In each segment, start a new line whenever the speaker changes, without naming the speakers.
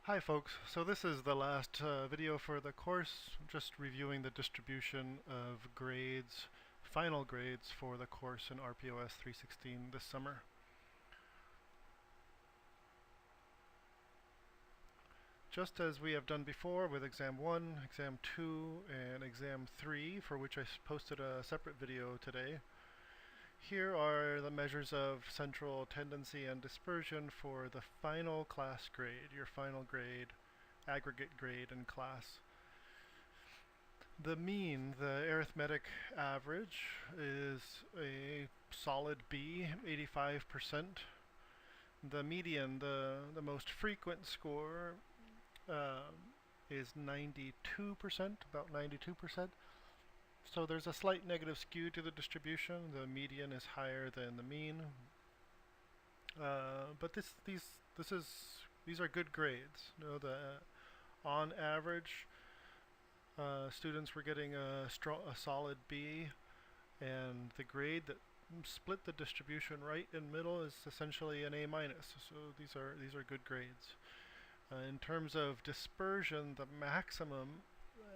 Hi folks, so this is the last video for the course, just reviewing the distribution of grades, final grades for the course in RPOS 316 this summer. Just as we have done before with Exam 1, Exam 2, and Exam 3, for which I posted a separate video today, here are the measures of central tendency and dispersion for the final class grade, your final grade, aggregate grade in class. The mean, the arithmetic average, is a solid B, 85%. The median, the most frequent score, is 92%, about 92%. So there's a slight negative skew to the distribution. The median is higher than the mean, but these are good grades. You know, on average, students were getting a solid B, and the grade that split the distribution right in middle is essentially an A minus. So these are good grades. In terms of dispersion, the maximum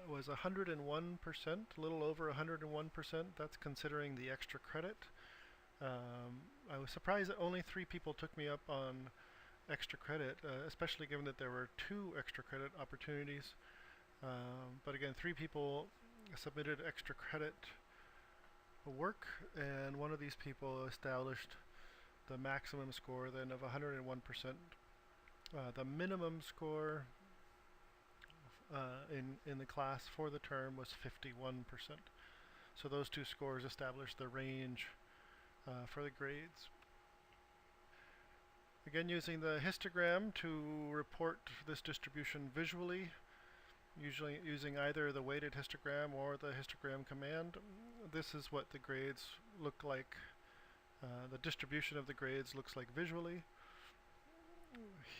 was 101%, a little over 101%. That's considering the extra credit. I was surprised that only 3 people took me up on extra credit, especially given that there were 2 extra credit opportunities. But again, 3 people submitted extra credit work, and one of these people established the maximum score then of 101%. The minimum score in the class for the term was 51%. So those 2 scores established the range for the grades. Again, using the histogram to report this distribution visually, usually using either the weighted histogram or the histogram command, this is what the grades look like. The distribution of the grades looks like visually.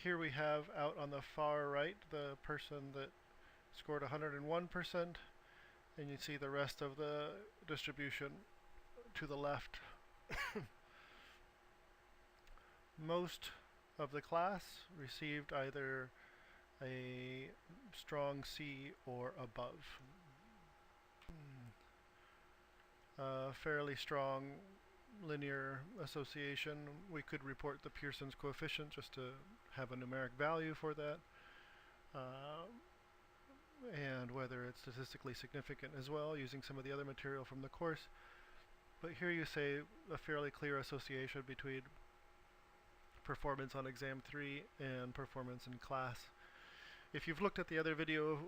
Here we have out on the far right the person that scored 101%, and you see the rest of the distribution to the left. Most of the class received either a strong C or above. Fairly strong linear association. We could report the Pearsons coefficient just to have a numeric value for that, and whether it's statistically significant as well, using some of the other material from the course. But here you say a fairly clear association between performance on Exam 3 and performance in class. If you've looked at the other video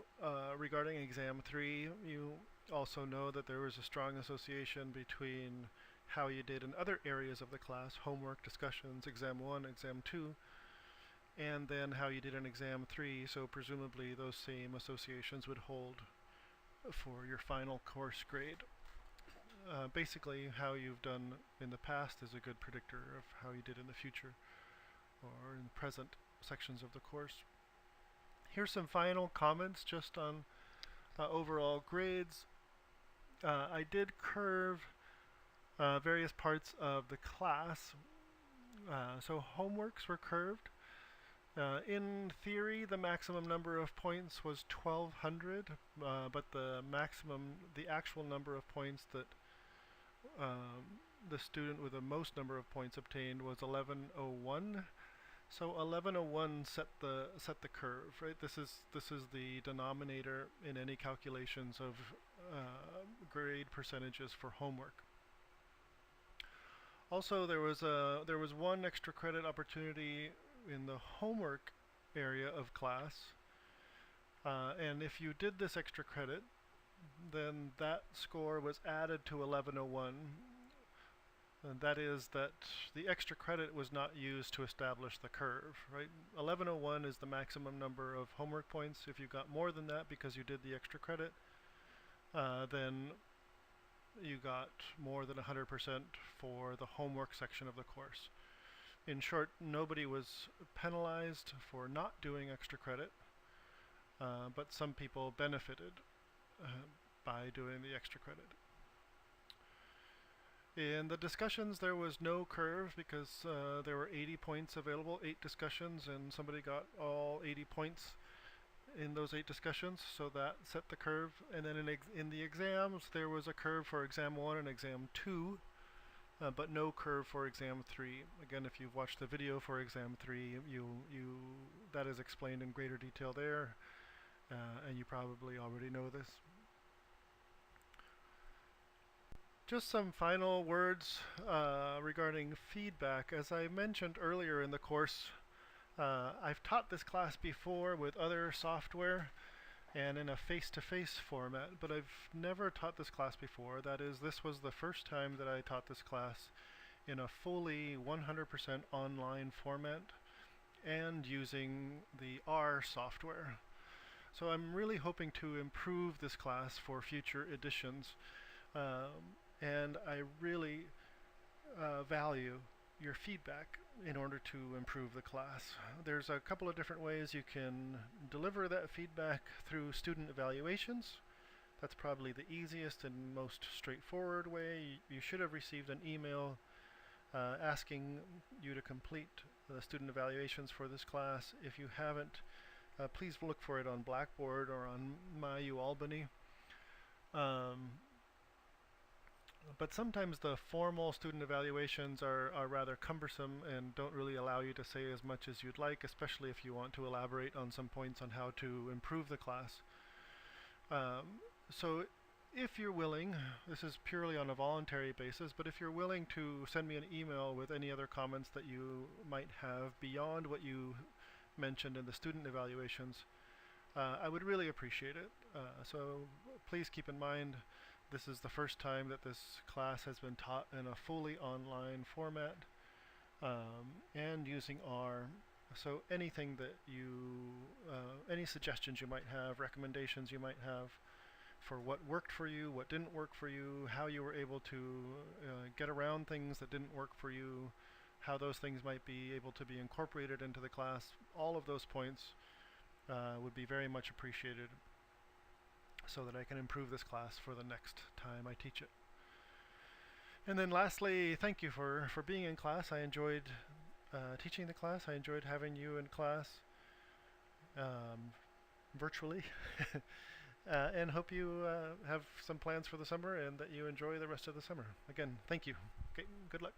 regarding Exam 3, you also know that there was a strong association between how you did in other areas of the class, homework, discussions, Exam 1, Exam 2, and then how you did in Exam 3, so presumably those same associations would hold for your final course grade. Basically, how you've done in the past is a good predictor of how you did in the future or in present sections of the course. Here's some final comments just on overall grades. I did curve various parts of the class. So homeworks were curved. In theory, the maximum number of points was 1,200, but the actual number of points that the student with the most number of points obtained was 1101. So 1101 set the curve, right? This is the denominator in any calculations of grade percentages for homework. Also, there was 1 extra credit opportunity in the homework area of class, and if you did this extra credit, then that score was added to 1101. And that is that the extra credit was not used to establish the curve, right? 1101 is the maximum number of homework points. If you got more than that because you did the extra credit, then you got more than 100% for the homework section of the course. In short, nobody was penalized for not doing extra credit, but some people benefited by doing the extra credit. In the discussions, there was no curve because there were 80 points available, 8 discussions, and somebody got all 80 points in those 8 discussions, so that set the curve. And then in the exams, there was a curve for exam 1 and exam 2, but no curve for exam 3. Again, if you've watched the video for exam 3, that is explained in greater detail there, and you probably already know this. Just some final words regarding feedback. As I mentioned earlier in the course, I've taught this class before with other software and in a face-to-face format, but I've never taught this class before. That is, this was the first time that I taught this class in a fully 100% online format and using the R software. So I'm really hoping to improve this class for future editions. And I really value your feedback in order to improve the class. There's a couple of different ways you can deliver that feedback through student evaluations. That's probably the easiest and most straightforward way. You should have received an email asking you to complete the student evaluations for this class. If you haven't, please look for it on Blackboard or on MyUAlbany. But sometimes the formal student evaluations are rather cumbersome and don't really allow you to say as much as you'd like, especially if you want to elaborate on some points on how to improve the class. So if you're willing, this is purely on a voluntary basis, but if you're willing to send me an email with any other comments that you might have beyond what you mentioned in the student evaluations, I would really appreciate it. So please keep in mind, this is the first time that this class has been taught in a fully online format and using R. So anything that any suggestions you might have, recommendations you might have for what worked for you, what didn't work for you, how you were able to get around things that didn't work for you, how those things might be able to be incorporated into the class, all of those points would be very much appreciated, so that I can improve this class for the next time I teach it. And then lastly, thank you for being in class. I enjoyed teaching the class. I enjoyed having you in class virtually. And hope you have some plans for the summer and that you enjoy the rest of the summer. Again, thank you. Okay, good luck.